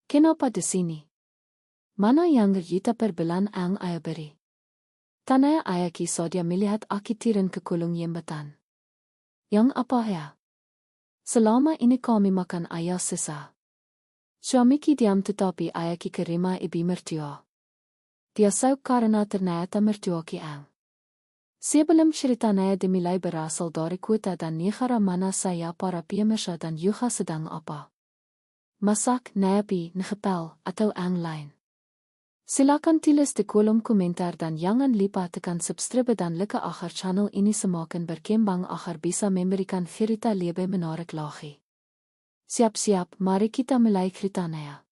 Kenapa di sini? Mana yang Yuta perbelan ang ayah beri? Tanaya ayah kisah dia melihat aki tirin ke kulung jembatan. Yang apa ya? Selama ini kami makan ayah sisa. Suami ki diam tetapi ayah ki kerima ibi mertua. Dia sauk karena ternyata mertua ki ang. Sebelum ceritanya dimulai berasal dari kota dan negara mana saya para pemirsa dan juga sedang apa. Masak, napi, ngepel, atau ang lain. Silakan tulis di kolom komentar dan jangan lupa tekan subscribe dan like agar channel ini semakin berkembang agar bisa memberikan cerita lebih menarik lagi. Siap-siap, mari kita mulai ceritanya.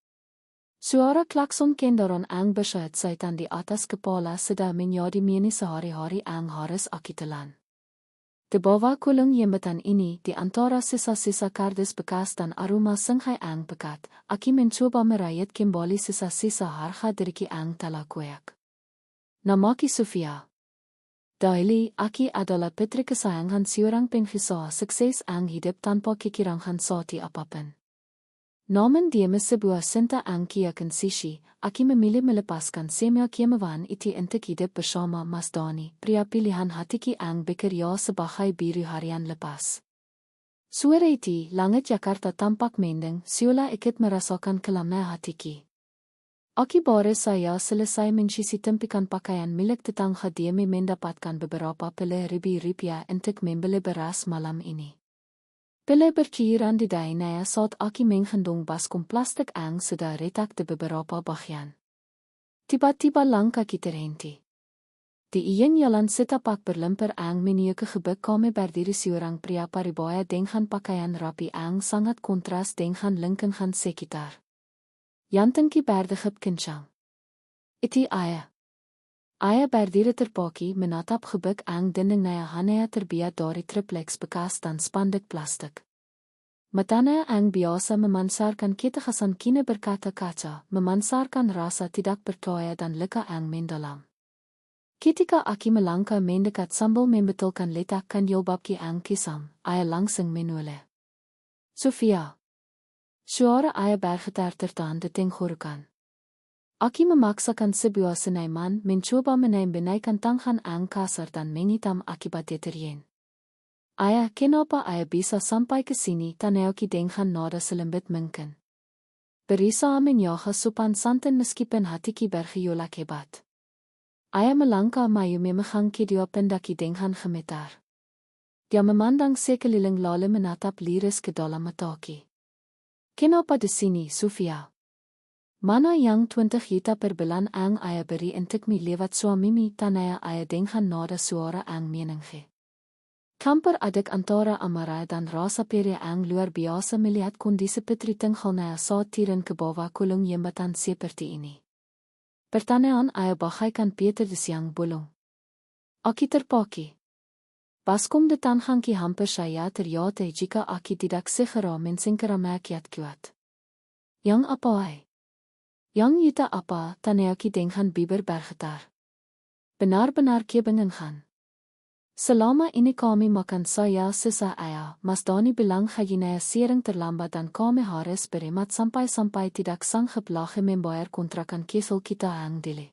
Suara klakson kendaraan ang bersahut saitan di atas kepala sudah menjadi meni sehari-hari ang harus akitelan. Di bawah kulung jembatan ini, di antara sisa-sisa kardus bekas dan aroma sungai ang pekat, aki mencoba merayat kembali sisa-sisa harga diri ang telah koyak. Namaki Sofia. Dahili, aki adalah putri kesayangan seorang pengusaha sukses ang hidup tanpa kekirangan sati apapun. Namun dia sebuah cinta ang kiakan sisi, aki memilih melepaskan semua kemewahan itu untuk hidup bersama Mas Dani, pria pilihan hati ang bekerja sebagai biru harian lepas. Suara itu, langit Jakarta tampak mendung, seolah ikut merasakan kelamnya hati. Aki baru saya selesai mencuci tempikan pakaian milik tetangga dia mendapatkan beberapa puluh ribu rupiah untuk membeli beras malam ini. Pille berkiran di dainaya saat aki menggendong baskom plastik ang sudah retak di beberapa bagian. Tiba-tiba langkah kita terhenti. Di iyan jalan setapak berlempar ang menuju gebuk kami berdiri seorang pria paribaya dengan pakaian rapi ang sangat kontras dengan lingkungan sekitar. Jantan ki berdegep kencang. Iti ayah. Ayah berdiri terpaki menatap gebuk ang dindingnya hanaya terbuat dari triplex bekas dan spanduk plastik. Matanya ang biasa memansarkan ketakutan kini berkata-kata, memansarkan rasa tidak percaya dan luka ang mendalam. Ketika aki melangkah mendekat sambil membetulkan letakkan jilbabki ang kisam, ayah langsung menoleh. Sofia. Suara ayah bergetar tertahan di tenggorokan. Aki memaksakan sebuah senaiman mencoba menaikkan tangan ang kasar dan menghitam akibat deterjen. Ayah, kenapa ayah bisa sampai ke sini tanpa ki dengan nada selembut mungkin? Berusaha menjaga sopan santun meskipun hati ki bergejolak hebat. Ayah melangkah maju memegang kedua pendaki dengan gemetar. Dia memandang sekeliling lalu menatap liris ke dalam mataki. Kenapa di sini, Sofia? Mana yang 20 juta per bulan ang ayah beri untuk mi lewat suamimi tanaya ayah dengan nada suara ang menengge. Campur adik antara amarah dan rasa perih ang luar biasa melihat kondisi putri tenghalnya saat turun ke bawah kulung jembatan seperti ini. Pertanyaan ayah bagaikan Peter di siang bolong. Aki terpaki. Baskom de tangan ki hampir saya terjatuh jika aki tidak segera mensingkirkan kiat kuat. Yang apa ay? Yang Yuta apa, tanayaki dengan bibir bergetar. Benar-benar kebingungan. Selama ini kami makan saya sisa ayah, Mas Dani bilang hajinaya sering terlambat dan kami harus beremat sampai-sampai tidak sanggup lagi membayar kontrakan kesel kita ang dili.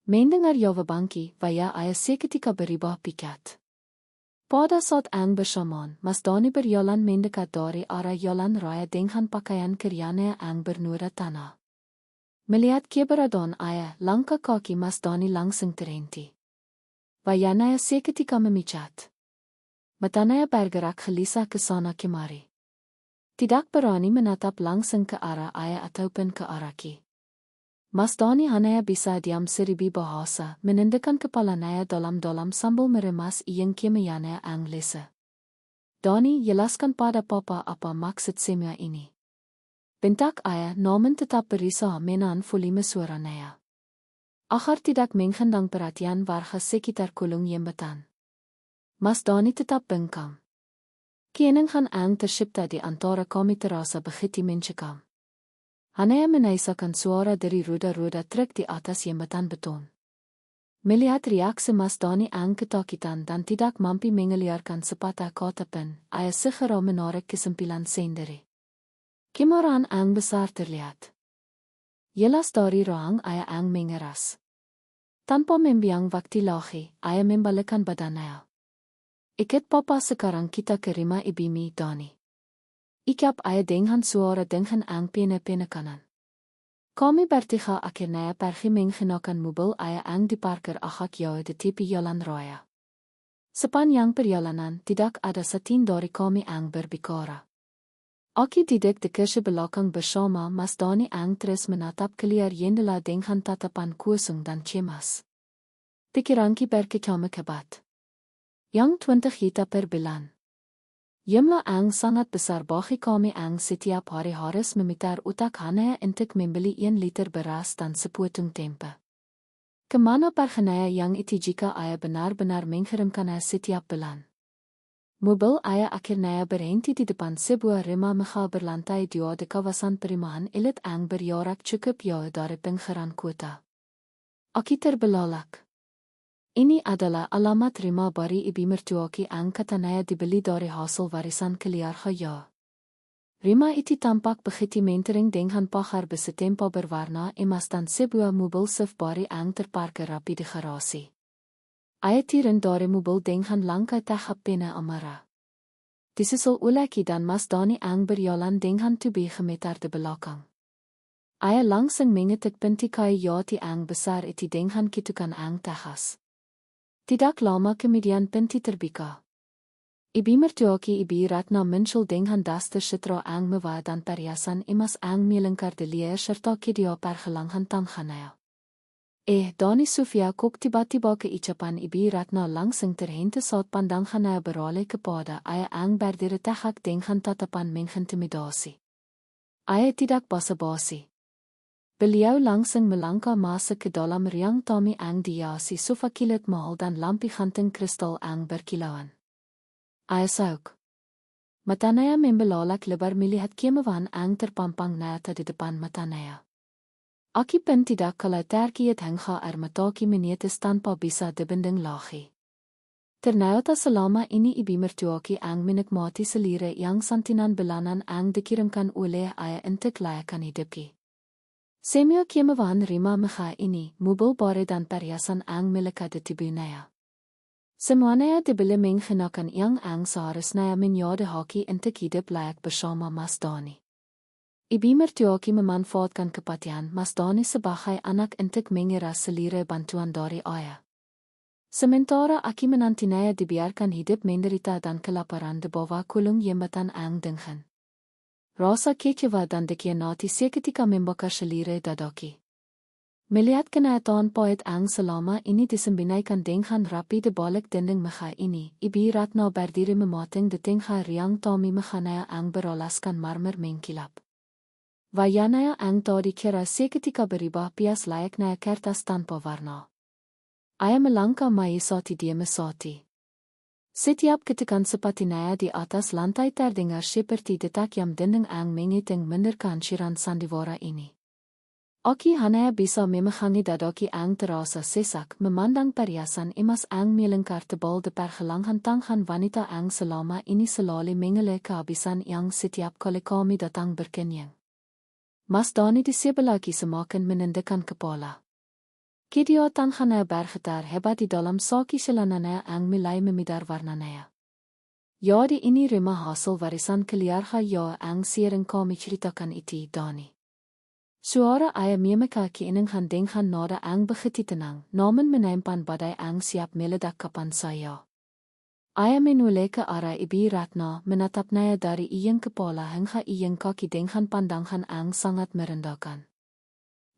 Mendengar jawabanki, vaya ayah seketika berubah pikat. Pada saat ang bersamaan, Mas Dani berjalan mendekat dari arah jalan raya dengan pakaian keryanya ang bernuda tanah. Melihat keberadaan ayah, langkah kaki Mas Dani langsung terhenti. Wayanaya seketika memicat. Matanya bergerak gelisah ke sana kemari. Tidak berani menatap langsung ke arah ayah ataupun ke arah ki. Mas Dani hanya bisa diam seribu bahasa, menundukkan kepalanya dalam-dalam sambil meremas iyang kemiyanya ang lesa. Dani, jelaskan pada papa apa maksud semua ini. Bentak ayah namun tetap berusaha menahan volume suaranya. Agar tidak menghendang perhatian warga sekitar kulung jembatan. Mas Dani tetap bengkam. Keningan ang tercipta di antara kami terasa begitu mencekam. Hanya menaisakan suara dari roda-roda truk di atas jembatan beton. Melihat reaksi Mas Dani ang ketakutan dan tidak mampu mengeluarkan sepatah kata pun, ayah segera menarik kesimpulan sendiri. Kemarahan ang besar terlihat. Jelas dari rohang aya ang mengeras. Tanpa membiang waktu lagi, aya membalikan badannya. Iket papa sekarang kita kerima ibimi Dani. Ikap aya dengan suara dengan ang pene kanan. Kami bertiga akhirnya pergi mengenakan mobil aya ang di parkir agak jauh di tepi jalan raya. Sepanjang perjalanan tidak ada setin dari kami ang berbicara. Aki didek de kerse belakang bersama Mas Dani ang terus menatap keluar jendela dengan tatapan kosong dan cemas. Pikiranki berkecamuk hebat. Yang 20 juta per bulan. Jumlah ang sangat besar bagi kami ang setiap hari harus memutar otak hanya untuk membeli 1 liter beras dan sepotong tempe. Kemana perginya yang itu jika ayah benar-benar mengirimkannya setiap bulan? Mobil ayah akhirnya berhenti di depan sebuah rumah megah berlantai 2 di kawasan perumahan elit ang berjarak cukup jauh dari pinggiran kota. Aki terbelalak. Ini adalah alamat rumah baru ibu mertuaki ang katanya dibeli dari hasil warisan keluarga ya. Rumah itu tampak begitu mentering dengan pagar bersetempa berwarna emas dan sebuah mobil SUV baru ang terparkir rapi di garasi. Ayah turun dari mobil dengan langkah tahap pena amarah. Disusul Uleki dan Mas Dani ang berjalan dengan tubuh gemetar di belakang. Ayah langsung mengetuk pintikai yati ang besar itu dengan kitukan ang tahas. Tidak lama kemudian pintu terbuka. Ibu mertuaki Ibu Ratna muncul dengan daster setra ang mewah dan perhiasan emas ang melingkar di leher serta kedua pergelangan tangannya. Dani Sofia kok tiba-tiba keucapan Ibu Ratna langsung terhenti saat pandangannya beralih kepada ayah ang berdiri tegak dengan tatapan mengintimidasi. Ayah tidak basa-basi. Beliau langsung melangkah masuk ke dalam ruang tamu ang dihiasi sofa kilat mahal dan lampu gantung kristal ang berkilauan. Ayah sauk. Matanya membelalak lebar melihat kemewahan ang terpampang nyata di depan matanya. Aki pun tidak kalau terkiat hingga air mataki menetes tanpa bisa dibendung lagi. Ternyata selama ini ibu mertuaki ang menikmati selera yang santinan bulanan ang dikirimkan oleh ayah untuk layakan hidupki. Semua kemewahan rumah megah ini, mobil baru dan perhiasan ang milik di tubuhnya. Semuanya dibeli mengenakan yang ang seharusnya menjadi haki untuk hidup layak bersama Mas Dani. Ibu mertuaki memanfaatkan kepatihan Mas Dani sebagai anak untuk mengira selera bantuan dari ayah. Sementara Aki menantinya dibiarkan hidup menderita dan kelaparan di bawah kolong jembatan ang dengan. Rasa kecewa dan dikhianati seketika membakar selera dadaki. Melihat kenyataan pahit ang selama ini disembunyikan dengan rapi di balik dinding megah ini, Ibu Ratna berdiri memating di tengah ruang tamu megahnya ang beralaskan marmer mengkilap. Wajahnya ang tadi kira seketika berubah pias layaknya kertas tanpa warna. Ayah melangkah maisati dia mesati. Setiap ketikan sepatinya di atas lantai terdengar seperti detak yang dinding ang mengiting mendengarkan syiran sandiwara ini. Aki hanya bisa memegangi dadaki ang terasa sesak memandang perhiasan emas ang melingkar tebal di pergelangan tangan wanita ang selama ini selalu mengelak kehabisan yang setiap kali kami datang berkenyang. Mas Dani di sebelah semakin menundukkan kepala. Kedua tangannya bergetar hebat di dalam saki celananya ang mulai memudar warnanya. Ya di ini rumah hasil warisan keluarga ya ang sering kami ceritakan itu Dani. Suara ayah memeka keinginan dengan nada ang begitu tenang, namun menyimpan badai ang siap meledak kapan saya. Ayah menoleh ke arah Ibu Ratna menatapnya dari iyeng kepala hingga iyeng kaki dengan pandangan ang sangat merendahkan.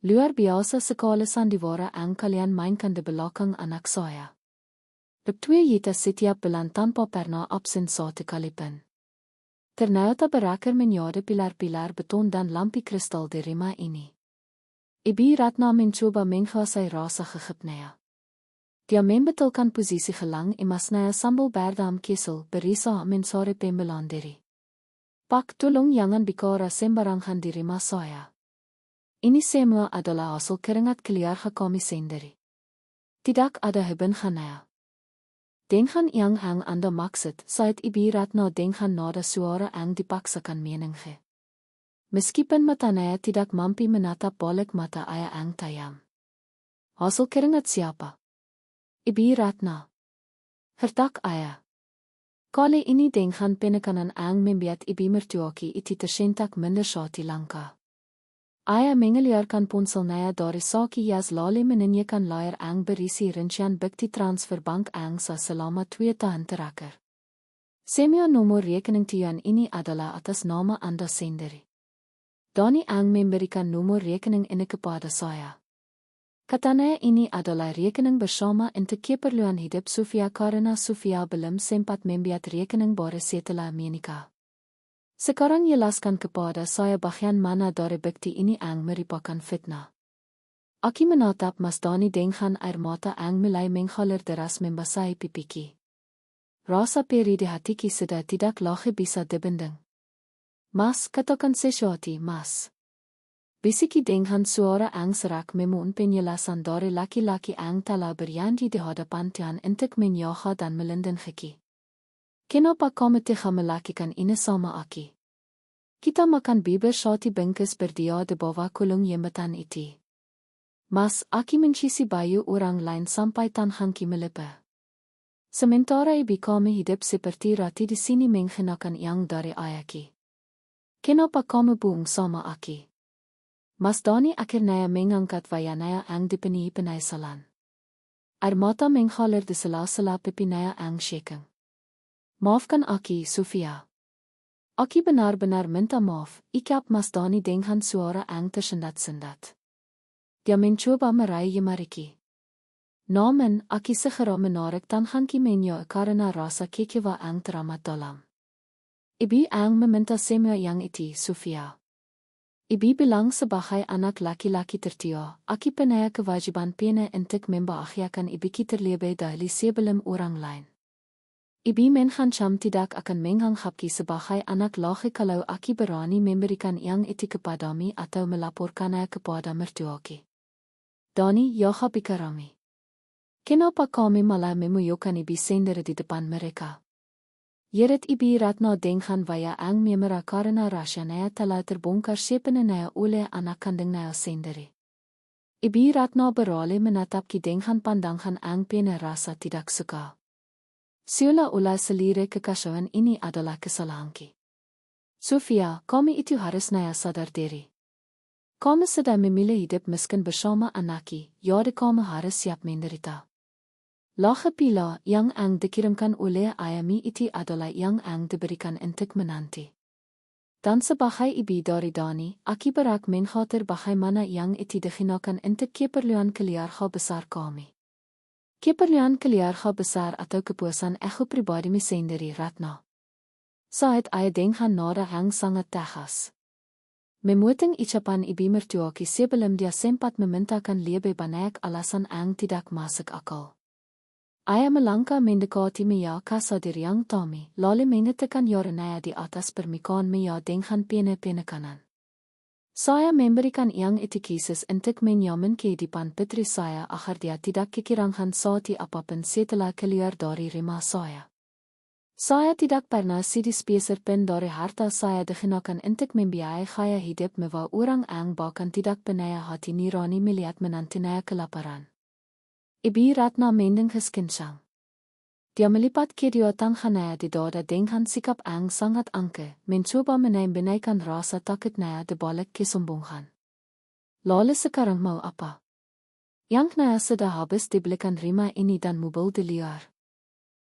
Luar biasa sekali sandiwara ang kalian mainkan di belakang anak saya. Berdua kita setiap bulan tanpa pernah absen satu kali pun. Ternyata berakhir menjadi pilar-pilar beton dan lampu kristal di rumah ini. Ibu Ratna mencoba menguasai rasa gegapnya. Dia membetulkan posisi gelang emasnya sambil berdam kesel berusaha mencari pembelaan diri. Pak tolong jangan bicara sembarangan di rumah saya. Ini semua adalah hasil keringat keluarga kami sendiri. Tidak ada hubungannya. Dengan yang Anda maksud, saat Ibu Ratna dengan nada suara ang dipaksakan menengge. Meskipun matanya tidak mampu menatap balik mata ayah Ang Tayam. Hasil keringat siapa? Ibu Ratna. Hertak ayah. Kali ini dengan penekanan Ang membuat ibu mertuaki itu tersentak minder syati langka. Ayah mengeluarkan ponselnya dari saki jas lalu menanyakan layar Ang berisi rincian bukti transfer bank Ang selama 2 tahun terakhir. Semua nomor rekening tian ini adalah atas nama Anda sendiri. Dani Ang memberikan nomor rekening ini kepada saya. Katanya ini adalah rekening bersama untuk keperluan hidup Sofia karena Sofia belum sempat membuat rekening baru setelah menikah. Sekarang jelaskan kepada saya bagian mana dari bukti ini Ang merupakan fitnah. Aki menatap Mas Dani dengan air mata Ang mulai mengalir deras membasahi pipiku. Rasa perih di hatiku sudah tidak lagi bisa dibendung. Mas, katakan sesuatu, Mas. Bisiki dengan suara Ang serak memohon penjelasan dari laki-laki Ang telah berjanji di hadapan Tuhan untuk menjaga dan melindungi. Kenapa kamu tidak melakukan ini sama Aki? Kita makan bibir syati bengkes berdua di bawah kolong jembatan itu. Mas, Aki mencisi baju orang lain sampai tanganku melepuh. Sementara ibu kami hidup seperti rati di sini mengenakan yang dari ayahki. Kenapa kamu bohong sama Aki? Mas Dani akhirnya mengangkat wajahnya Ang dipenuhi penyesalan. Air mata mengalir di sela-sela pipinya Ang shaking. Maafkan Aki, Sofia. Aki benar-benar minta maaf, ikap Mas Dani dengan suara Ang tersendat-sendat. Dia mencoba meraih Mariki. Namun, Aki segera menarik tanganku menyo karena rasa kecewa Ang teramat dalam. Ibu Ang meminta semua yang itu, Sofia. Ibu bilang sebagai anak laki-laki tertua, Aki punya kewajiban pena untuk membahagiakan ibu terlebih dahulu sebelum orang lain. Ibu mengancam tidak akan menganggapku sebagai anak laki kalau Aki berani memberikan yang itu kepadamu atau melaporkannya kepada mertuaku. Dani, Yoha bikarami. Kenapa kami malah memuyukan ibu sendiri di depan mereka? Jerit ibu Ratna dengan wajah Ang memerah karena rahasianya telah terbongkar sepenuhnya oleh anak kandungnya sendiri. Ibu Ratna beralih menatapku dengan pandangan Ang penuh rasa tidak suka. Seolah-olah selirik kekacauan ini adalah kesalahanku. Sofia, kami itu harusnya sadar diri. Kami sedang memilih hidup miskin bersama anakku, jadi kami harus siap menderita. Lache pila yang Ang dikirimkan oleh ayami itu adalah yang Ang diberikan untuk menanti. Dan sebagai ibu dari Dani, Aki berak mengkhawatir bagaimana yang itu digunakan untuk keperluan keluarga besar kami. Keperluan keluarga besar atau kepuasan ego pribadi sendiri Ratna. Saat ayah dengan nada Ang sangat tegas. Memotong ucapan ibu mertuaku sebelum dia sempat memintakan lebih banyak alasan Ang tidak masuk akal. Ayah melangkah mendekati Mia kasadir yang Tommy, lalu mengatakan yornaya di atas permukaan Mia dengan penekanan. Saya memberikan yang itu khusus untuk menjamin kehidupan putri saya agar dia tidak kekurangan sesuatu apapun setelah keluar dari rumah saya. Saya tidak pernah sedih sepeser pun dari harta saya digunakan untuk membiayai gaya hidup mewah orang Ang bahkan tidak pernah hati nurani melihat menantunya kelaparan. Ibu Ratna mendengus kencang. Dia melipat kedua tangannya di dada dengan sikap Ang sangat angke, mencoba menaikkan rasa takutnya di balik kesombongan. Lalu sekarang mau apa? Yang Naya sudah habis dibelikan rumah ini dan mobil di luar.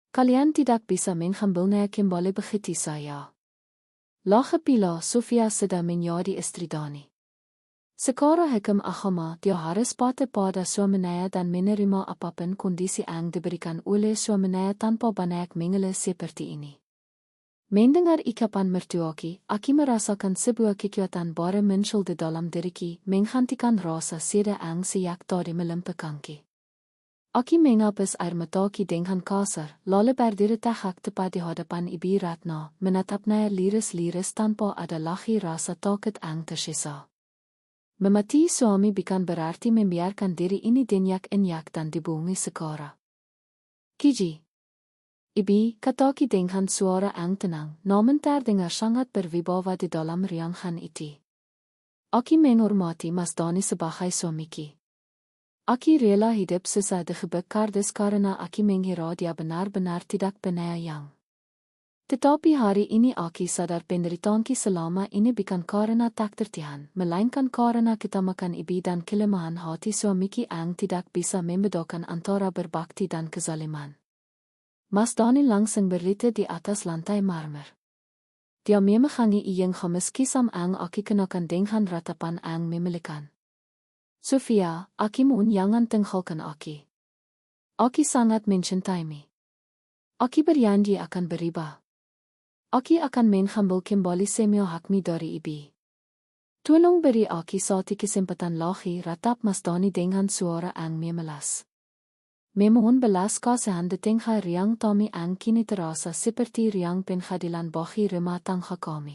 Kalian tidak bisa mengambilnya kembali begitu saya. Lache pila Sofia sudah menjadi istri Dani. Sekarang hukum agama dia harus patuh pada suaminya dan menerima apapun kondisi Ang diberikan oleh suaminya tanpa banyak mengeluh seperti ini. Mendengar ucapan mertuaku, Aki merasakan sebuah kekuatan baru muncul di dalam diriku, menghentikan rasa sedih Ang sejak tadi melimpahkanku. Aki menghapus air mataku dengan kasar, lalu berdiri tegak tepat di hadapan ibu Ratna, menatapnya liris-liris tanpa ada lagi rasa takut Ang tersisa. Memati suami bukan berarti membiarkan diri ini dinyak-inyak dan dibohongi sekara. Kiji. Ibu, kataku dengan suara Ang tenang, namun terdengar sangat berwibawa di dalam ruangan itu. Aki menghormati Masdani sebagai suamiku. Aki rela hidup susah dengan kardes karena aki mengira dia benar-benar tidak penyayang. Tetapi hari ini aki sadar penderitaanki selama ini bukan karena takdirtihan, melainkan karena kita makan ibi dan kelemahan hati suamiku yang tidak bisa membedakan antara berbakti dan kezaliman. Masdani langsung berlita di atas lantai marmer. Dia memegangi iyeng gemiskisam ang aki kenakan dengan ratapan ang memilikan. Sofia, aki mohon jangan tinggalkan aki. Aki sangat mencintaimu. Aki berjanji akan berubah. Aki akan mengambil kembali semua hakmi dari ibu. Tolong beri aki satu kesempatan lagi, ratap Masdani dengan suara ang memelas. Memohon belas kasihan dengan riang Tommy ang kini terasa seperti riang pengadilan bagi rumah tangga kami.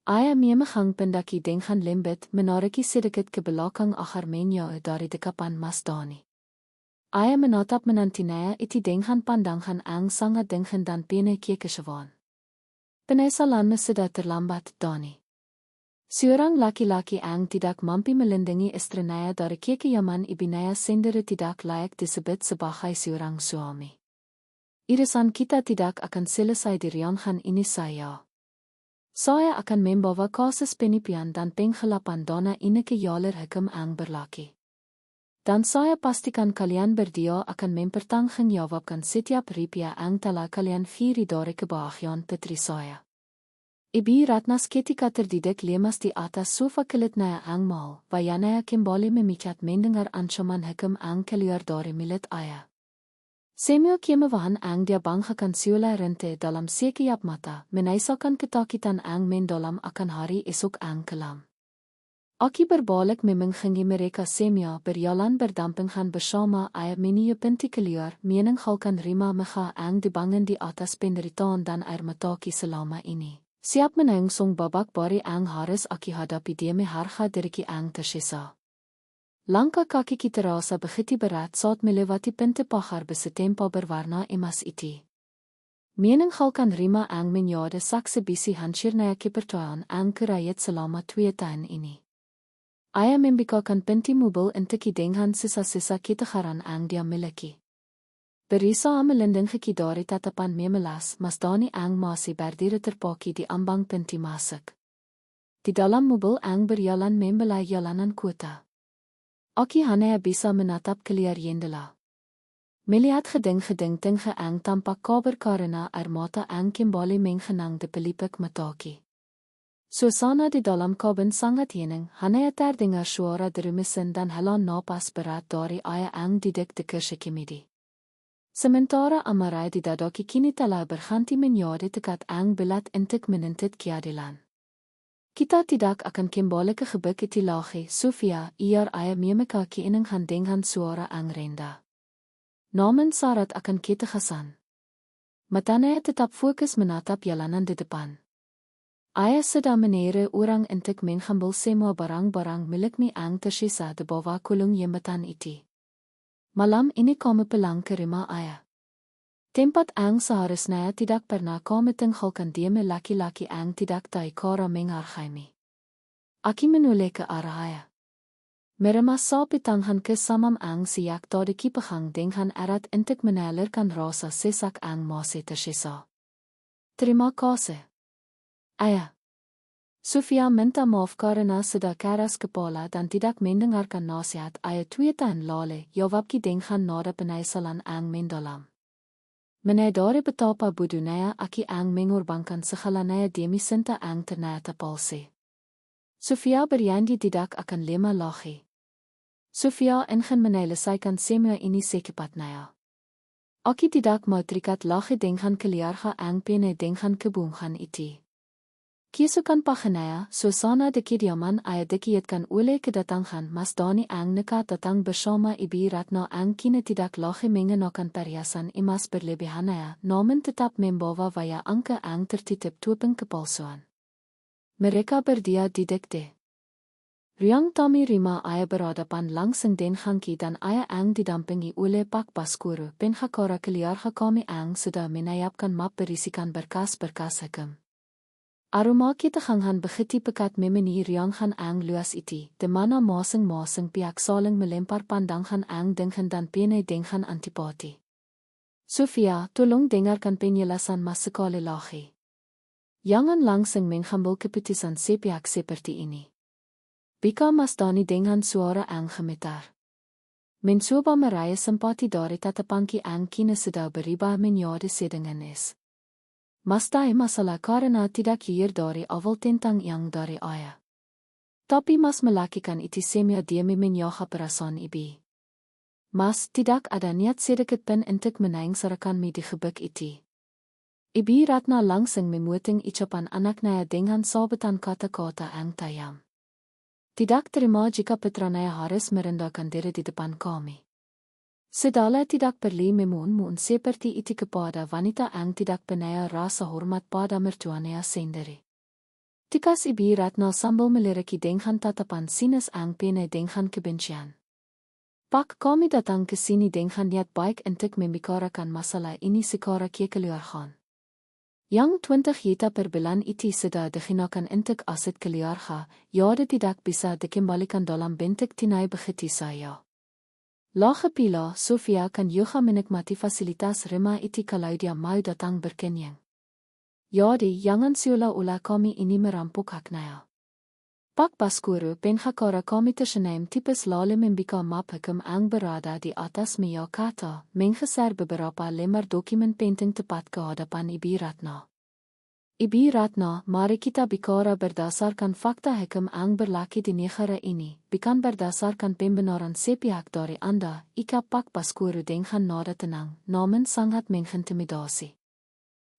Ayah memegang pendaki dengan lembut menariki sedikit ke belakang agar menjauh dari dekapan Masdani. Ayah menatap menantinya itu dengan pandangan ang sangat dingin dan penuh kekecewaan. Penyesalanmu sudah terlambat, Dani. Seorang laki-laki ang tidak mampu melindungi istrinya dari kekejaman ibunya sendiri tidak layak disebut sebagai seorang suami. Irisan kita tidak akan selesai di riangan ini saya. Saya akan membawa kasus penipuan dan penggelapan dana ini ke jalur hukum ang berlaki. Dan saya pastikan kalian berdua akan mempertanggungjawabkan setiap rupiah ang telah kalian curi dari kebahagiaan putri saya. Ibu Ratnas ketika terdidik lemas di atas sofa kilitnya ang mal, wayanaya kembali memikat mendengar ancaman hukum ang keluar dari milit ayah. Semua kemewahan ang dia banggakan siola rente dalam sekejap mata, menaisakan ketakutan ang mendalam akan hari esok ang kelam. Aki berbalik memenggengi mereka semua berjalan berdampingan bersama ayah meniup pintu keluar, meninggalkan rima mega ang dibangun di atas penderitaan dan air mataki selama ini. Siap menungsung babak bari ang harus aki hadapi demi harga diriki ang tersisa. Langkah kaki kita rasa begitu berat saat melewati pintu pagar bersetempa berwarna emas itu. Meninggalkan rima ang menjadi saksi bisi hancurnya kepercayaan ang kerakyat selama 2 tahun ini. Ayah membukakan pintu mobil untuk dengan sisa-sisa ketegaran ang dia miliki. Berisa melindungi dari tatapan memelas, Masdani ang masih berdiri terpaki di ambang pintu masuk. Di dalam mobil ang berjalan membelai jalanan kota. Aki hanya bisa menatap keluar jendela. Melihat geding-geding tinggi ang tampak kabar karena air mata ang kembali mengenang de pelipik mataki. Suasana di dalam kabin sangat hening, hanya terdengar suara dari mesin dan helaan napas berat dari ayah ang duduk di kursi kemudi. Sementara amarah di dadaki kini telah berganti menjadi dekat ang belat untuk menuntut keadilan. Kita tidak akan kembali ke gebuk itu lagi, Sofia, iar ayah memeka keinginan dengan suara ang rendah. Namun syarat akan kita kesan. Matanya tetap fokus menatap jalanan di depan. Ayah sedang menere orang untuk mengambil semua barang-barang miliknya ang tersisa di bawah kolong jembatan itu. Malam ini kami pulang ke rumah ayah. Tempat ang seharusnya tidak pernah kami tinggalkan demi laki-laki ang tidak tahu cara menghargainya. Aki menoleh ke arah ayah. Meremas sapi tangan ke samam ang siak dari kipegang dengan erat untuk mengalirkan rasa sesak ang masih tersisa. Terima kasih. Ayah. Sofia minta maaf karena sudah keras kepala dan tidak mendengarkan nasihat ayah 2 tahun lalu, jawabki dengan nada penyesalan ang mendalam. Menyadari betapa bodohnya aki ang mengorbankan segalanya demi cinta ang ternyata palsu. Sofia berjanji tidak akan lama lagi. Sofia ingin menyelesaikan semua ini secepatnya. Aki tidak mau terikat lagi dengan keluarga ang penuh dengan kebohongan itu. Keesokan paginya, suasana di kediaman ayah dikiatkan oleh kedatangan Masdani ang nekat datang bersama Ibu Ratna ang kini tidak lagi mengenakan perhiasan emas berlebihannya, namun tetap membawa via angka ang tertitip topeng kepalsuan. Mereka berdua duduk di riang Tommy Rima ayah berhadapan langsung dengan ki dan ayah ang didampingi oleh Pak Baskoro, penghakara keluarga kami ang sudah menyiapkan map berisikan berkas-berkas hukum. Aroma kita gangan begiti pekat me manier yang gaan ang luas iti, de mana masing piak saling melempar pandang gaan ang dengan dan pene dengan antipati. Sofia, tolong dengarkan penjelasan mas sekali lagi. Jangan langsung mengambil keputusan sepihak seperti ini. Bika Mas Dani dengan suara ang gemetar. Mencoba meraih simpati dari tatapan ang kini sedang berubah menjadi sedenganis. Mas tahu masalah karena tidak hier dari awal tentang yang dari ayah. Tapi Mas melakukan itu semua demi menjaga perasaan ibu. Mas tidak ada niat sedikit pun untuk menangsarakan me di gebuk itu. Ibu Ratna langsung memuting ucapan anaknya dengan sabetan kata-kata ang tajam. Tidak terima jika putranya harus merendahkan diri di depan kami. Sedala tidak perlu memohon seperti itu kepada wanita ang tidak punya rasa hormat pada mertuanya sendiri. Tikas Ibu Ratna sambil meliriki dengan tatapan sinis ang pene dengan kebencian. Pak kami datang ke sini dengan niat baik untuk membicarakan masalah ini secara kekeluargaan. Yang 20 juta per bulan itu sudah digunakan untuk aset keluarga, jadi tidak bisa dikembalikan dalam bentuk tunai begitu saya. Lage pila, Sofia kan juga menikmati fasilitas rumah itu kalau dia mau datang berkenyang. Jadi jangan seolah-olah kami ini merampok haknya. Pak Baskoro penghakara kami tersenaim tipes lalu membika map hukum ang berada di atas meja kata, menggeser beberapa lembar dokumen penting tepat ke hadapan Ibu Ratna. Ibu Ratna, mari kita bicara berdasarkan fakta hukum ang berlaku di negara ini, bukan berdasarkan pembenaran sepihak dari Anda, ika Pak Baskoro dengan nada tenang, namun sangat mengintimidasi.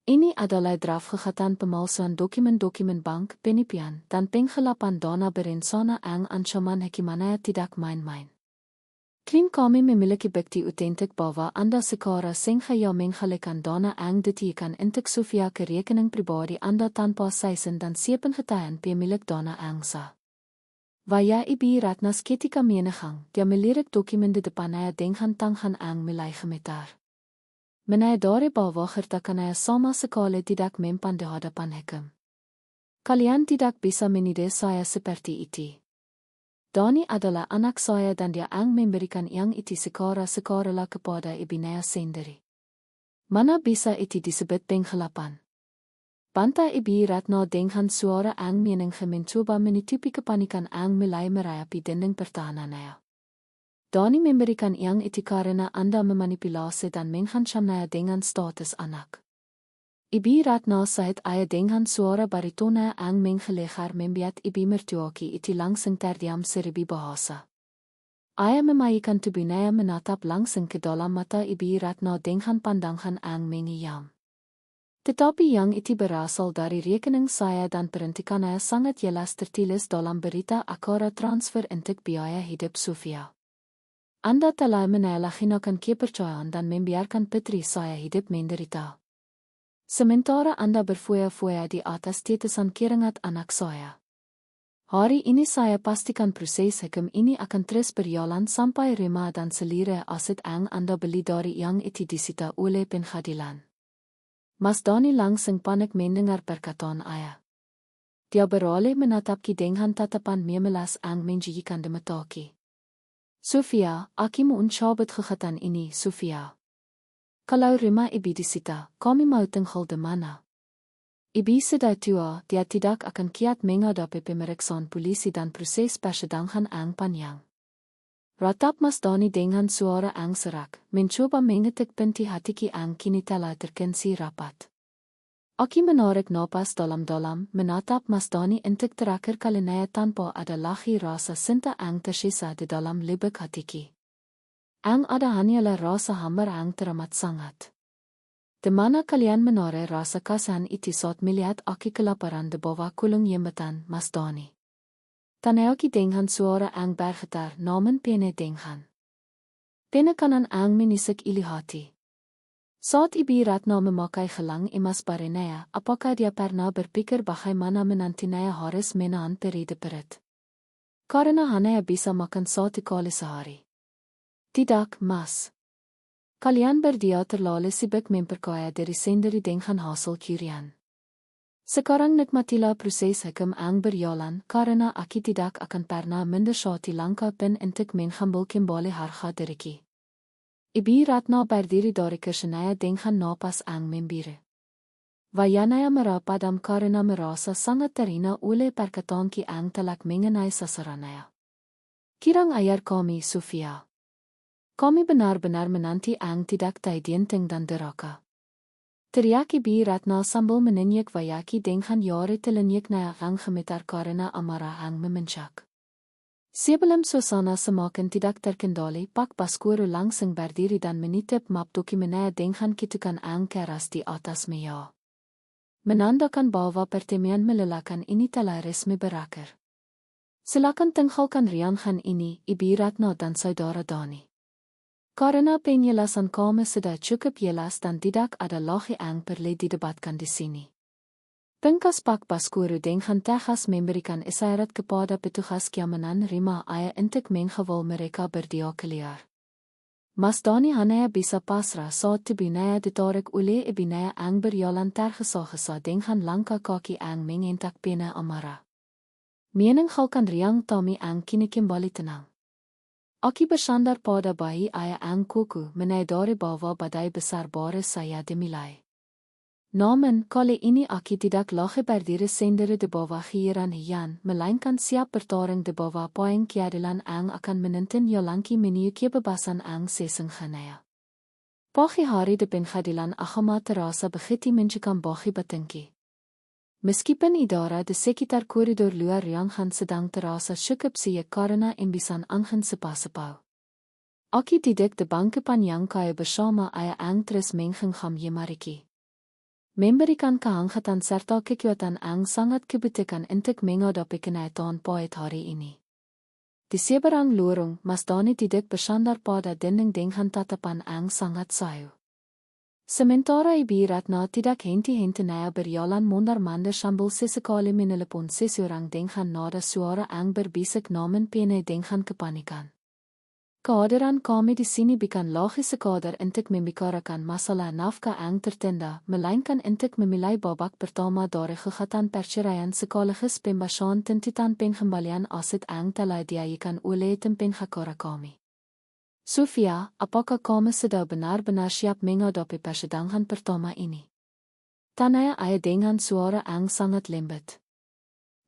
Ini adalah draft kegatan pemalsuan dokumen-dokumen bank, penipuan, dan penggelapan dana berencana ang ancaman hukumannya tidak main-main. Klien kami memiliki bukti autentik bahwa Anda secara sengaja menggalikan dana ang ditikan untuk Sofia ke rekening pribadi Anda tanpa seizin dan siapin getuigen pemilik dana ang sa. Via Ibu Ratna ketika menegang, dia melirik dokumen di depannya dengan tangan ang mulai gemetar. Menyadari bahwa gertakannya sama sekali tidak mempan di hadapan hukum. Kalian tidak bisa menilai saya seperti itu. Dani adalah anak saya dan dia ang memberikan yang itu secara kepada ibunya sendiri. Mana bisa itu disebut penggelapan? Banta Ibu Ratna dengan suara ang menengah mencoba menutupi kepanikan ang mulai merayapi dinding pertahanannya. Dani memberikan yang itu karena Anda memanipulasi dan menghancamnya dengan status anak. Ibu Ratna said ayah dengan suara baritona ang menggelegar membiat ibu mertuaki itu langsung terdiam seribu bahasa. Ayah memaikan tubuhnya menatap langsung ke dalam mata Ibu Ratna dengan pandangan ang mengiyam. Tetapi yang itu berasal dari rekening saya dan perhentikannya sangat jelas tertulis dalam berita acara transfer untuk biaya hidup Sofia. Anda telah menyalahgunakan kepercayaan dan membiarkan putri saya hidup menderita. Sementara Anda berfoya-foya di atas tetesan keringat anak saya. Hari ini saya pastikan proses hukum ini akan terus berjalan sampai rumah dan seluruh aset ang Anda beli dari yang itu disita oleh pengadilan. Mas Dani langsung panik mendengar perkataan ayah. Dia beralih menatap dengan tatapan memelas ang menjijikan demetaki. Sofia, aku mau mencabut kegatan ini, Sofia. Kalau rumah ibu disita, kami mau tinggal di mana? Ibu sudah tua, dia tidak akan kiat menghadapi pemeriksaan polisi dan proses persidangan ang panjang. Ratap Mas Dani dengan suara ang serak, mencoba mengetik pinti hati ang kini telah terkunci rapat. Aki menarik napas dalam-dalam, menatap Mas Dani untuk terakhir kalinya tanpa ada lagi rasa cinta ang tersisa di dalam lubuk hatiku. Ang ada hanyalah rasa hambar ang teramat sangat. Di mana kalian menarik rasa kasihan itu saat melihat aki kelaparan di bawah kulung jembatan, Mas Dani. Tanayaki dengan suara ang bergetar namun pene dengan. Pene kanan ang menisik ili hati. Saat Ibu Ratna memakai gelang emas barenaya, apakah dia pernah berpikir bagaimana menantinya harus menahan perih di perut? Karena hanya bisa makan satu kali sehari. Tidak, Mas. Kalian berdua terlalu sibuk memperkaya diri sendiri dengan hasil curian. Sekarang nikmatilah proses hukum ang berjalan karena aki tidak akan pernah mendesati langkah untuk mengambil kembali harga diriku. Ibu Ratna berdiri dari kursinya dengan napas ang membira. Wayanaya merapadam karena merasa sangat terhina oleh perkataan ki ang telah mengenai sasarannya. Kirang ayar kami, Sofia. Kami benar-benar menanti ang tidak taidienting dan deraka. Teriak Ibu Ratna sambil menenjek wayaki dengan jari telenyeknya ang gemetar karena amarah ang memencak. Sebelum suasana semakin tidak terkendali, Pak Baskoro langsung berdiri dan menitip map dokumennya dengan kitukan ang keras di atas meja. Menandakan bahwa pertemuan melelahkan ini telah resmi berakhir. Silakan tinggalkan riangan ini, Ibu Ratna dan Saudara Dani. Karena penjelasan kami sudah cukup jelas dan tidak ada lagi yang perlu didebatkan di sini. Pengkas Pak Baskoro dengan tegas memberikan isyarat kepada petugas keamanan Rima Aya untuk mengawal mereka berdua keluar. Mas Dani hanya bisa pasrah saat tubuhnya ditarik oleh ibunya ang berjalan tergesa-gesa dengan langkah kaki ang mengentak pena amarah. Meninggalkan riang Tommy ang kini kembali tenang. Aki bersandar pada bayi ayah ang kuku menyadari bahwa badai besar baru saya dimulai. Namun, kali ini Aki tidak lagi berdiri sendiri di bawah hiaran Hian, melainkan siap bertarung di bawah poin keadilan ang akan menuntun Yolanki menu kebebasan ang sesungguhnya. Pagi hari di pengadilan agama terasa begitu mencekam bagi batinki. Meskipun idara di sekitar koridor luar riangan sedang terasa cukup siap karena embisan angin sepa-sepau. Aki tidak di bangkapan yang kaya bersama ayah ang terus menghengam Yemariki. Memberikan kehangatan serta kekuatan ang sangat kebutuhan untuk menghadapi kenyataan pahit hari ini. Di seberang lorong, Mas Dani tidak bersandar pada dinding dengan tatapan ang sangat sayu. Sementara Ibu Ratna tidak henti-hentinya berjalan mondar-mandir sambil sesekali menelepon seseorang dengan nada suara ang berbisik namun penuh dengan kepanikan. Kehadiran kami di sini bukan lagi sekadar untuk membicarakan masalah nafkah ang tertunda, melainkan untuk memulai babak pertama dari gugatan perceraian sekaligus pembahasan tentang pengembalian aset ang telah diajukan oleh tim pengacara kami. Sofia, apakah kamu sudah benar-benar siap menghadapi persidangan pertama ini? Tanya ayah dengan suara ang sangat lembut.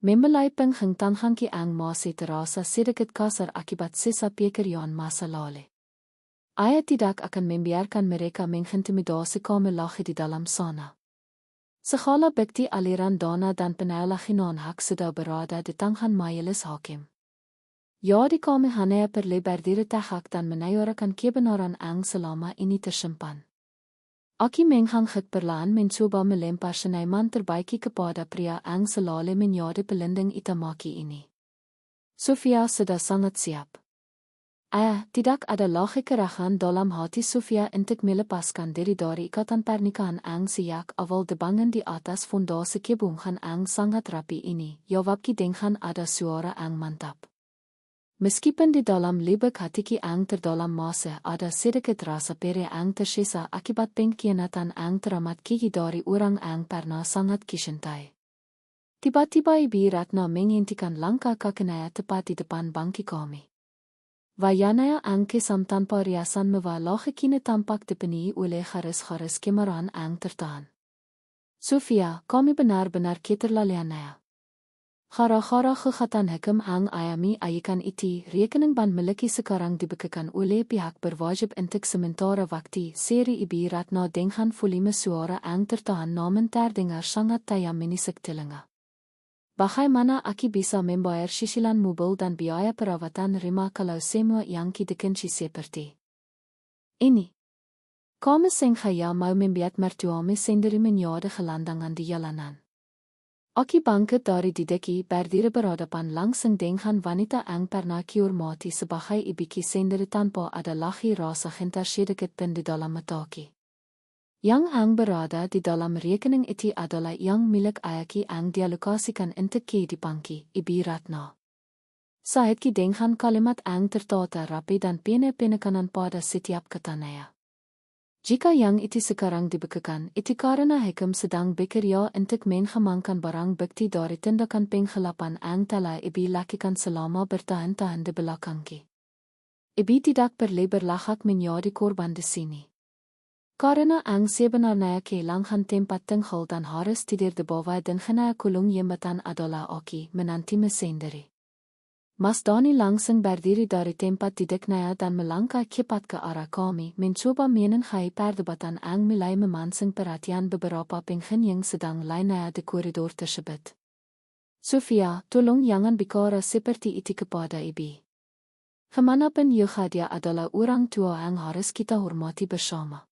Membelai penghengtangan ki ang masih terasa sedikit kasar akibat sisa pekerjaan masa lalu. Ayah tidak akan membiarkan mereka mengintimidasi kami lagi di dalam sana. Segala bukti aliran dana dan penyalahgunaan hak sudah berada di tangan majelis hakim. Jadi kami hanya perlu berdiri tegak dan menyuarakan kebenaran ang selama ini tersimpan. Aki menghangit perlahan mencoba melempar senaiman terbaiki kepada pria ang selalu menjadi pelindung itamaki ini. Sofia sudah sangat siap. Tidak ada lagi keraguan dalam hati Sofia untuk melepaskan diri dari ikatan pernikahan ang sejak awal dibangun di atas fondasi kebungan ang sangat rapi ini, jawabki dengan ada suara ang mantap. Meskipun di dalam lubuk hatiku ang terdalam masih ada sedikit rasa perih ang tersisa akibat pengkhianatan ang teramat keji dari orang ang pernah sangat kicintai. Tiba-tiba Ibu Ratna menghentikan langkah kakinya tepat di depan bangki kami. Wayanaya ang kesam tanpa riasan mewah lagi kini tampak dipenuhi oleh garis-garis kemarahan ang tertahan. Sofia, kami benar-benar keterlaluannya. Gara-gara gugatan hukum ang ayami ajukan itu, rekening ban miliki sekarang dibekukan oleh pihak berwajib untuk sementara waktu, seri Ibu Ratna dengan volume suara ang tertahan namun terdengar sangat tajam menisik telinga. Bagaimana Aki bisa membayar cicilan mobil dan biaya perawatan Rima kalau semua yang dikenci seperti ini? Kami sengaja mau membuat mertuamu sendiri menjadi gelandangan di jalanan. Aki bangkit dari dideki berdiri berhadapan langsung dengan wanita ang pernah dihormati sebagai ibuki sendiri tanpa ada lagi rasa cinta sedikit pun di dalam mataki. Yang ang berada di dalam rekening itu adalah yang milik ayahki ang dialokasikan untuk kehidupanki, Ibu Ratna. Saat ki dengan kalimat ang tertata rapi dan penuh penekanan pada setiap katanya. Jika yang iti sekarang dibekekan, iti karena hakim sedang bekerja untuk mengamankan barang bukti dari tindakan penggelapan yang telah ibi lakukan selama bertahun-tahun di belakangnya. Ibi tidak perlu berlagak menjadi korban di sini. Karena ang sebenarnya kehilangan tempat tinggal dan harus tidur di bawah dan kena kulung jembatan adalah Oki menanti sendiri. Mas Dani langsung berdiri dari tempat duduknya dan melangkah cepat ke arah kami, mencoba menengahi perdebatan yang mulai memancing perhatian beberapa penghuni yang sedang lainnya di koridor tersebut. Sofia, tolong jangan bicara seperti itu kepada ibu. Kemanapun juga dia adalah orang tua yang harus kita hormati bersama.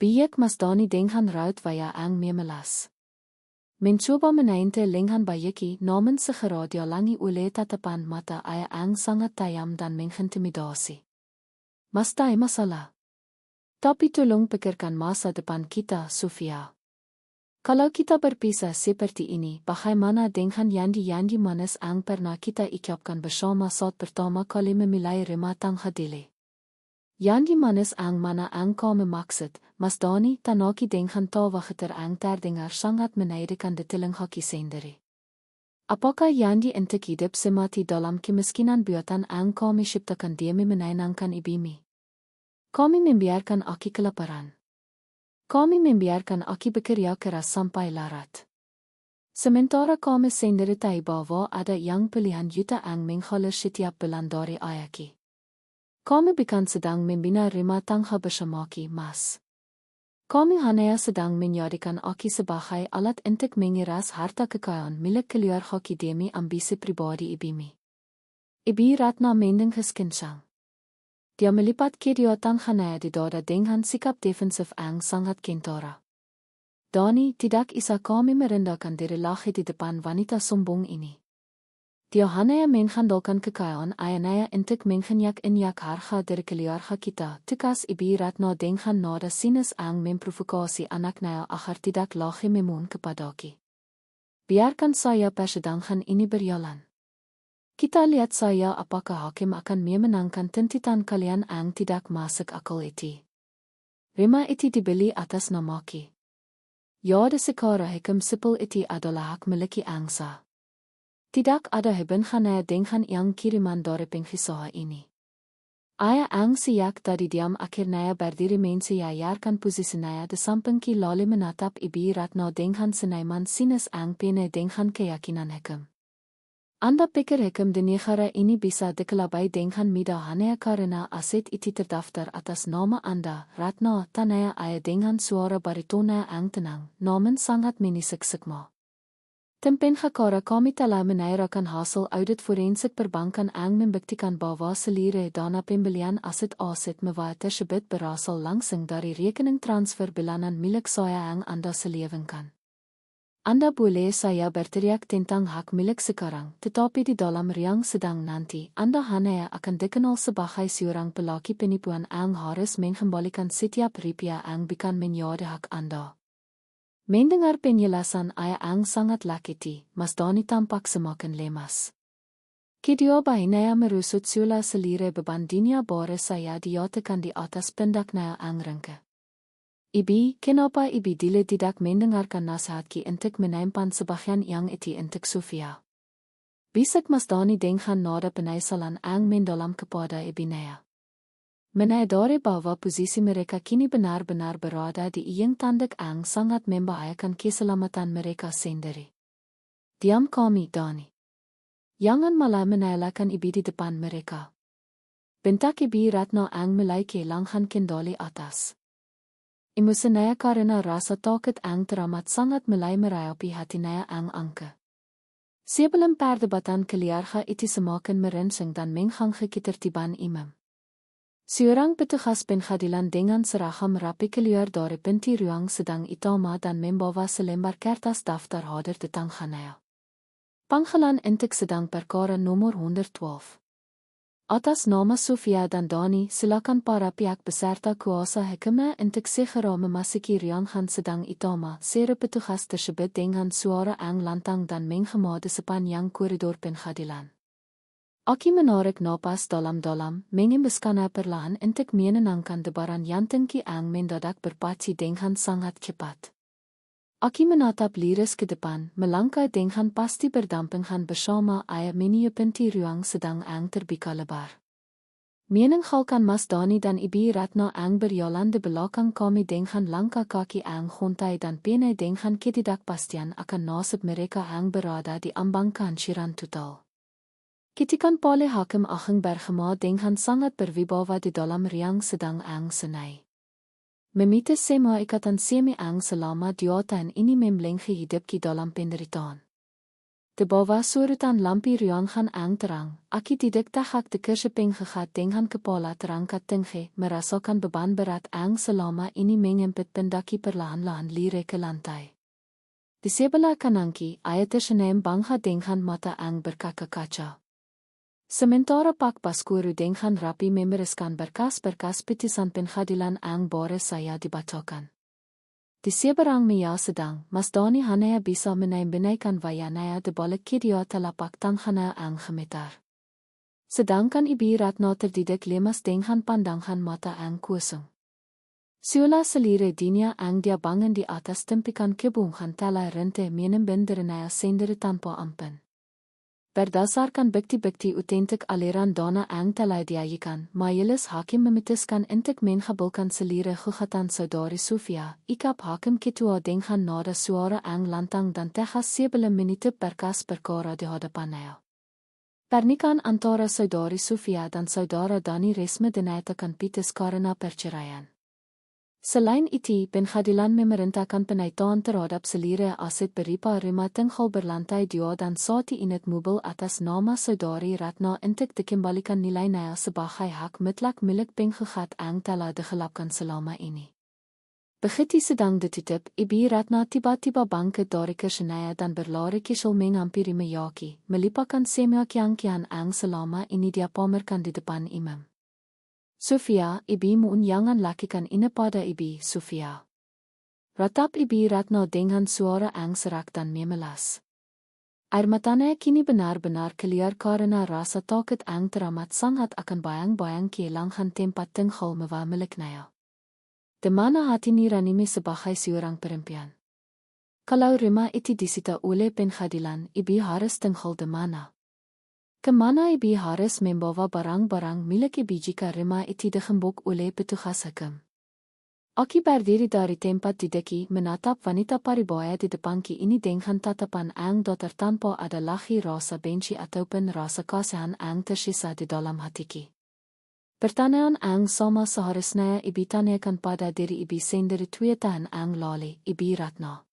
Biak Mas Dani dengan raut wajah yang memelas. Mencoba menainte lengan bayaki namun segera dia langi oleh tatapan mata ayah yang sangat tajam dan mengintimidasi. Mas tak masalah. Tapi tolong pikirkan masa depan kita, Sofia. Kalau kita berpisah seperti ini, bagaimana dengan janji-janji manis yang pernah kita ucapkan bersama saat pertama kali memulai rumah tangga dili? Janji manis ang mana ang kau memaksud, Mas Dani tanaki dengan tawa geter ang terdengar sangat menaidekan di telinga sendiri. Apakah janji untuk hidup semati dalam kemiskinan buatan ang kau menciptakan demi menyenangkan ibimi? Kami membiarkan aki kelaparan. Kami membiarkan aki bekerja keras sampai larat. Sementara kami sendiri tahu bahwa ada yang pilihan juta ang menghalir setiap bulan dari ayaki. Kami bukan sedang membina rumah tangga bersama ki, Mas. Kami hanya sedang menjadikan aki sebagai alat untuk mengiras harta kekayaan milik keluarga ki demi ambisi pribadi ibimi. Ibi Ratna mendengus kencang. Dia melipat kedua tangannya di dada dengan sikap defensif yang sangat kentara. Dani, tidak bisa kami merendahkan diri lagi di depan wanita sombong ini. Dia hanya mengandalkan kekayaan ayahnya untuk mengenyak-enyak harga dari keluarga kita, tukas Ibu Ratna dengan nada sinis yang memprovokasi anaknya agar tidak lagi memohon kepadaki. Biarkan saya persidangan ini berjalan. Kita lihat saya apakah hakim akan memenangkan tuntutan kalian yang tidak masuk akal itu. Rumah itu dibeli atas namaki. Ya, sekarang hakim sipil itu adalah hak miliki angsa. Tidak ada hubungannya dengan yang kiriman dari penghisah ini. Ayah ang siak tadi diam akhirnya berdiri mensiayarkan posisinya di samping ki lalu menatap Ibu Ratna dengan senaiman sinis ang pene dengan keyakinan hakim. Anda pikir hakim di negara ini bisa dikelabai dengan mudah hanya karena aset itu terdaftar atas nama Anda, Ratna, tanya ayah dengan suara baritona yang tenang, namun sangat menisik-sikma. Tempenghakara kami telah menaikkan hasil audit forensik perbankan yang membuktikan bahwa seluruh dana pembelian aset-aset mewah tersebut berasal langsung dari rekening transfer bulanan milik saya yang Anda selewengkan. Anda boleh saya berteriak tentang hak milik sekarang, tetapi di dalam yang sedang nanti, Anda hanya akan dikenal sebagai seorang pelaki penipuan yang harus mengembalikan setiap rupiah yang bukan menjadi hak Anda. Mendengar penjelasan ayah ang sangat lakiti, Mas Dani tampak semakin lemas. Kedua bahinaya merusut sula selire beban dunia bore saya diatakan di atas pundaknya ang rengke. Ibi, kenapa Ibi dile tidak mendengarkan nasihat ki untuk menyimpan sebagian yang itu untuk Sofia? Bisik Mas Dani dengan nada penyesalan ang mendalam kepada ibinaya. Menyadari bahwa posisi mereka kini benar-benar berada di ujung tanduk yang sangat membahayakan keselamatan mereka sendiri. Diam kami, Dani. Jangan malah menyalahkan Ibu di depan mereka. Bentak Ibu Ratna yang mulai kehilangan kendali atas. Emosinya karena rasa takut yang teramat sangat mulai merayapi hatinya yang angka. Sebelum perdebatan keluarga itu semakin merinsing dan mengganggu ketertiban imam. Seorang petugas pengadilan dengan seragam rapi keluar dari pintu ruang sedang utama dan membawa selembar kertas daftar hadir di tangannya. Panggilan untuk sedang perkara nomor 112. Atas nama Sofia dan Dani, silakan para pihak beserta kuasa hakimnya untuk segera memasuki ruangan sedang utama, seru petugas tersebut dengan suara yang lantang dan menggema di sepanjang koridor pengadilan. Aki menarik napas dalam-dalam, mengem beskana perlahan untuk menenangkan debaran yang tinggi ang mendadak berpacu dengan sangat cepat. Aki menatap liris ke depan, melangkah dengan pasti berdampingan bersama ayah meniupin di ruang sedang ang terbuka lebar. Meninggalkan Mas Dani dan Ibu Ratna ang berjalan di belakang kami dengan langkah kaki ang hontai dan penuh dengan ketidakpastian akan nasib mereka ang berada di ambang kehancuran total. Kitikan Pole Hakim Ageng Bergema dengan sangat berwibawa di dalam riang sedang ang senai. Memite semua ikatan semi ang selama 2 tahun ini memblenghi hidup ki dalam penderitaan. De bawah surutan lampi ruangan ang terang, aki tidak tahak de kerseping gegat dengan kepala terangkat tinggi, merasakan beban berat ang selama ini mengempit pendaki perlahan-lahan lire ke lantai. Di sebelah kananki, ayat tersenem bangha dengan mata ang berkaca-kaca. Sementara Pak Baskuru dengan rapi membereskan berkas-berkas petisan pengadilan ang baru saya dibacakan. Di seberang meja sedang, Mas Dani hanya bisa menaik-naikkan wayanaya di balik kiri telapak tangannya ang gemetar. Sedangkan Ibu Ratna terdidik lemas dengan pandangan mata ang kosong. Seolah selire dinia ang dia bangun di atas tempikan kebungan tala rente menembenderenaya sendiri tanpa ampen. Berdasarkan bukti-bukti autentik aliran dana ang telah diajukan, majelis hakim memutuskan untuk mengabulkan selire gugatan saudari Sofia, ikap hakim ketua dengan nada suara ang lantang dan tegas sebelum menutup berkas perkara di hadapannya. Pernikahan antara saudari Sofia dan saudara Dani resmi dinyatakan putus karena perceraian. Selain itu, pengadilan memerintahkan penaitan terhadap selire aset berupa rumah tinggal berlantai 2 dan 1 unit mobil atas nama saudari Ratna untuk dikembalikan nilainya sebagai hak mutlak milik penggugat ang telah digelapkan selama ini. Begitu sedang ditutup, Ibu Ratna tiba-tiba bangkit dari kursinya dan berlari kisah menghampiri Miyaki, melipakan semua kian-kian ang selama ini dia pamerkan di depan imam. Sofia, ibumu jangan lakukan ini pada Ibu Sofia. Ratap Ibu Ratna dengan suara ang serak dan memelas. Air matanya kini benar-benar keluar karena rasa takut ang teramat sangat akan bayang-bayang kehilangan tempat tinggal mewah miliknya. Di mana hati nurani sebagai seorang perempuan. Kalau rumah itu disita oleh pengadilan, Ibu harus tinggal di mana? Kemana Ibu harus membawa barang-barang milik Ibu jika rumah itu digembok oleh petugas hakim? Aki berdiri dari tempat duduk menatap wanita paribaya di depanki ini dengan tatapan ang datar tanpa ada lagi rasa benci ataupun rasa kasihan ang tersisa di dalam hatiku. Pertanyaan ang sama seharusnya Ibu tanyakan pada diri Ibu sendiri 2 tahun ang lalu, Ibu Ratna.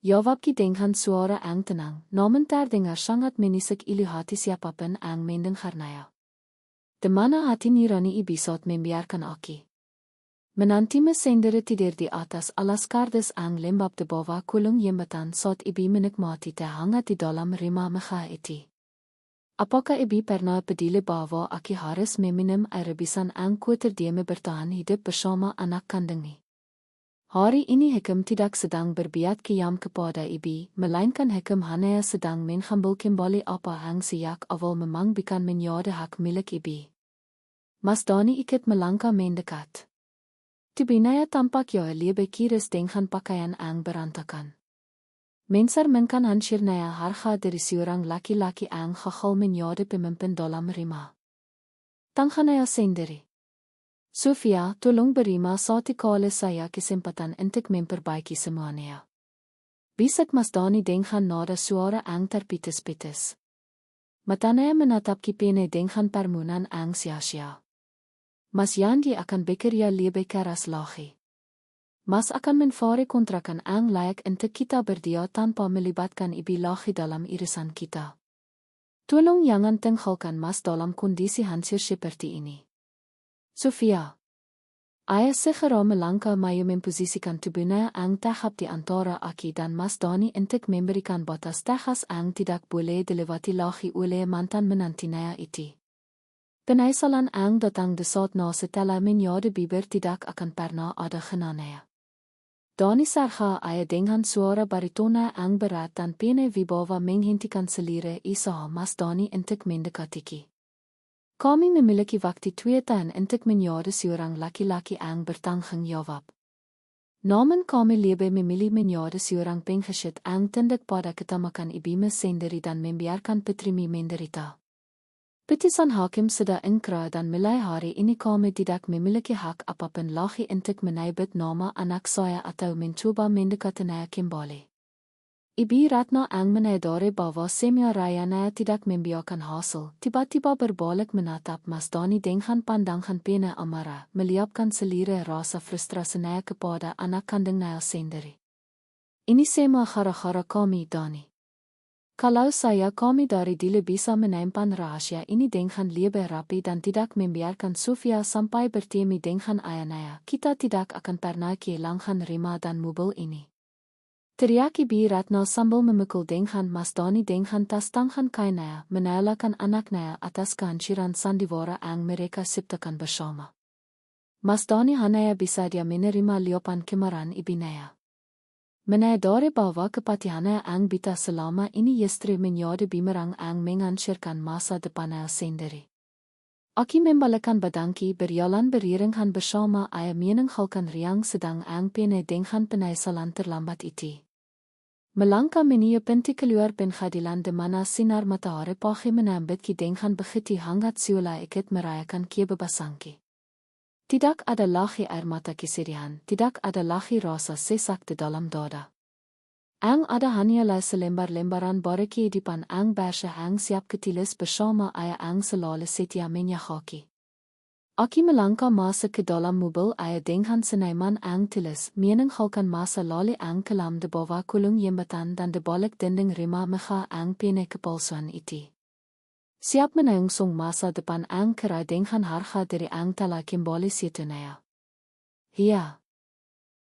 Jawabki dengan suara ang tenang, namun terdengar sangat menisik ilu hati siapapun ang mendengarnya. Di mana hati nurani Ibu saat membiarkan Aki. Menantimu sendiri tidur di atas alas kardus ang lembab di bawah kolong jembatan saat Ibu menikmati teh hangat di dalam rumah megah itu. Apakah Ibu pernah peduli bahwa Aki harus meminum air rebusan ang kuatir dia bertahan hidup bersama anak kandungnya? Hari ini hakim tidak sedang berbuat qiyam kepada Ibu, melainkan hakim hanya sedang mengambil kembali apa yang sejak awal memang bukan menjadi hak milik Ibu. Mas Dani ikut melangkah mendekat. Tubuhnya tampak jauh lebih kiris dengan pakaian ang berantakan. Mencerminkan hancurnya harga dari seorang laki-laki ang gagal menjadi pemimpin dalam rumah tangganya sendiri. Sofia, tolong berima satu kali saya kesempatan untuk memperbaiki semuanya. Bisik Mas Dani dengan nada suara ang terpitis-pitis. Matanya menatap kipene dengan permohonan ang sia-sia. Mas Yandi akan bekerja lebih keras lagi. Mas akan menfari kontrakan ang layak untuk kita berdua tanpa melibatkan Ibu lagi dalam irisan kita. Tolong jangan tinggalkan Mas dalam kondisi hancur seperti ini. Sofia. Ayah segera melangkah maju memposisikan tubuhnya ang tahap di antara Aki dan Mas Dani untuk memberikan batas tegas ang tidak boleh dilewati lagi oleh mantan menantinya itu. Penyesalan ang datang di saat setelah menjadi bibir tidak akan pernah ada kenanya. Dani sarga aya dengan suara baritona ang berat dan pene wibawa menghenti kanseliere isa mas Dani intik mendekatiki. Kami memiliki waktu 2 tahun untuk menjadi seorang laki-laki ang bertanggung jawab. Namun kami lebih memilih menjadi seorang penggesit ang tindak pada ketamakan ibumu sendiri dan membiarkan putrimu menderita. Putusan hakim sudah ingkrah dan mulai hari ini kami tidak memiliki hak apapun lagi untuk menyebut nama anak saya atau mencoba mendekatinya kembali. Ibu Ratna ang menyadari bahwa semua rakyatnya tidak membiarkan hasil, tiba-tiba berbalik menatap Mas Dani dengan pandangan penuh amarah, meliapkan selera rasa frustrasinya kepada anak kandungnya sendiri. Ini semua gara-gara kami, Dani. Kalau kami dari dulu bisa menyimpan rahasia ini dengan lebih rapi dan tidak membiarkan Sofia sampai bertemu dengan ayahnya, kita tidak akan pernah kehilangan Rima dan mobil ini. Teriak Ibu Ratna sambil memukul dengan Mas Dani dengan tas tangan kainnya, menyalahkan anaknya atas kehancuran sandiwara yang mereka ciptakan bersama. Mas Dani hanya bisa dia menerima liapan kemarahan ibunya. Menyadari bahwa kepatihannya ang bita selama ini justru menjadi bumerang ang menghancurkan masa depannya sendiri. Aki membalikkan badangki berjalan beriringan bersama ayah meninggalkan riang sedang ang pene dengan penyesalan terlambat itu. Melangkah menuju pintu keluar pengadilan di mana sinar matahari pagi menyambut ki dengan begitu hangat seolah ikut merayakan kebebasanki. Tidak ada lagi air mata kesedihan, tidak ada lagi rasa sesak di dalam dada. Ang ada hanyalah selembar-lembaran bara kehidupan ang bersih ang siap ketilis bersama ayah ang selalu setia menyakaki. Aki melangkah masuk ke dalam mobil ayah dengan senaiman ang tulis, meninggalkan masa lalu ang kelam di bawah kolong jembatan dan di balik dinding Rima mecha ang pene kepalsuan itu. Siap menyongsong masa depan ang kerai dengan harga dari ang telah kembali situnya. Iya.